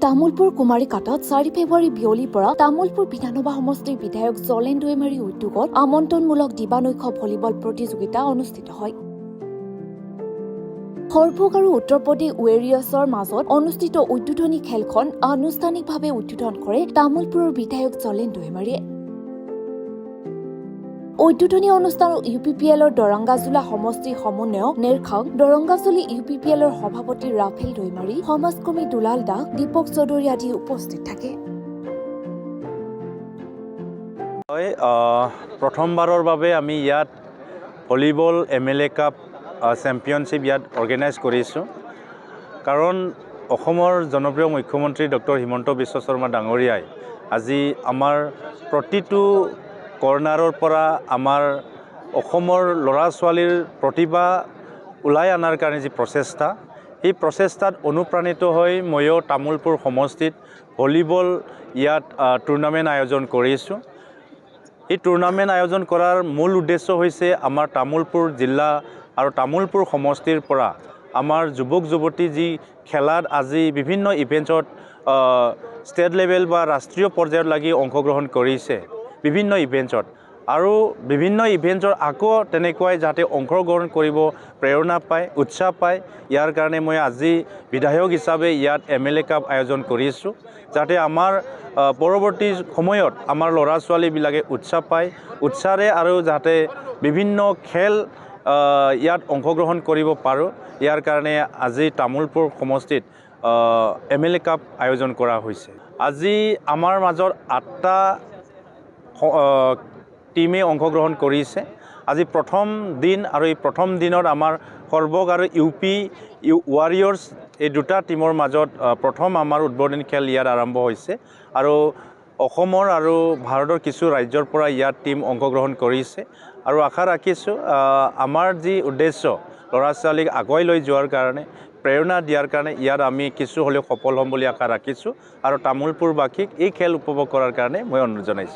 তামুলপুৰ কুমাৰীকাটাত 4 ফেব্ৰুৱাৰী বিয়লিৰ পৰা তামুলপুৰ বিধানসভা সমষ্টিৰ বিধায়ক জলেন দৈমাৰীৰ উদ্যোগত আমন্ত্ৰণমূলক দিবানৈশ ভলীবল প্ৰতিযোগিতা অনুষ্ঠিত হয়। সৰভোগ আৰু উত্তৰ প্ৰদেশ ৱেৰিয়াৰ্ছৰ মাজত অনুষ্ঠিত উদ্বোধনী খেলখন আনুষ্ঠানিকভাৱে উদ্বোধন কৰে তামুলপুৰৰ বিধায়ক জলেন দৈমাৰীয়ে। উদ্বোধনী অনুষ্ঠানত UPPLৰ দৰংগাজোলা সমষ্টিৰ সমন্বয়ক নেৰখাং, দৰংগাজুলি UPPLৰ সভাপতি ৰাফেল দৈমাৰী, সমাজকৰ্মী দুলাল দাস, দীপক চৌধুৰী আদি উপস্থিত থাকে। প্ৰথমবাৰৰ বাবে আমি ইয়াত ভলীবল MLA কাপ চেম্পিয়নশ্বিপ ইয়াত অৰ্গেনাইজ কৰিছোঁ। কাৰণ অসমৰ জনপ্ৰিয় মুখ্যমন্ত্ৰী ডক্টৰ হিমন্ত বিশ্ব শৰ্মা ডাঙৰীয়াই আজি আমাৰ প্ৰতিটো কৰ্ণাৰৰ পৰা আমাৰ অসমৰ ল'ৰা ছোৱালীৰ প্ৰতিভা ওলাই অনাৰ কাৰণে যি প্ৰচেষ্টা, এই প্ৰচেষ্টাত অনুপ্ৰাণিত হৈ ময়ো তামুলপুৰ সমষ্টিত ভলীবল ইয়াত টুৰ্ণামেণ্ট আয়োজন কৰিছোঁ। এই টুৰ্ণামেণ্ট আয়োজন কৰাৰ মূল উদ্দেশ্য হৈছে আমাৰ তামুলপুৰ জিলা আৰু তামুলপুৰ সমষ্টিৰ পৰা আমাৰ যুৱক যুৱতী যি খেলাত আজি বিভিন্ন ইভেণ্টত ষ্টেট লেভেল বা ৰাষ্ট্ৰীয় পৰ্যায়ত লাগি অংশগ্ৰহণ কৰিছে বিভিন্ন ইভেণ্টত, আৰু বিভিন্ন ইভেণ্টৰ আকৌ তেনেকুৱাই যাতে অংশগ্ৰহণ কৰিব প্ৰেৰণা পায়, উৎসাহ পায়, ইয়াৰ কাৰণে মই আজি বিধায়ক হিচাপে ইয়াত MLA কাপ আয়োজন কৰিছোঁ, যাতে আমাৰ পৰৱৰ্তী সময়ত আমাৰ ল'ৰা ছোৱালীবিলাকে উৎসাহ পায়, উৎসাহেৰে আৰু যাতে বিভিন্ন খেল ইয়াত অংশগ্ৰহণ কৰিব পাৰোঁ, ইয়াৰ কাৰণে আজি তামুলপুৰ সমষ্টিত MLA কাপ আয়োজন কৰা হৈছে। আজি আমাৰ মাজত 8টা টিমে অংশগ্ৰহণ কৰিছে। আজি প্ৰথম দিন, আৰু এই প্ৰথম দিনত আমাৰ সৰভোগ আৰু ৱাৰিয়ৰ্ছ এই দুটা টিমৰ মাজত প্ৰথম আমাৰ উদ্বোধনী খেল ইয়াত আৰম্ভ হৈছে, আৰু অসমৰ আৰু ভাৰতৰ কিছু ৰাজ্যৰ পৰা ইয়াত টিম অংশগ্ৰহণ কৰিছে, আৰু আশা ৰাখিছোঁ আমাৰ যি উদ্দেশ্য ল'ৰা ছোৱালীক আগুৱাই লৈ যোৱাৰ কাৰণে, প্ৰেৰণা দিয়াৰ কাৰণে ইয়াত আমি কিছু হ'লেও সফল হ'ম বুলি আশা ৰাখিছোঁ, আৰু তামুলপুৰবাসীক এই খেল উপভোগ কৰাৰ কাৰণে মই অনুৰোধ জনাইছোঁ।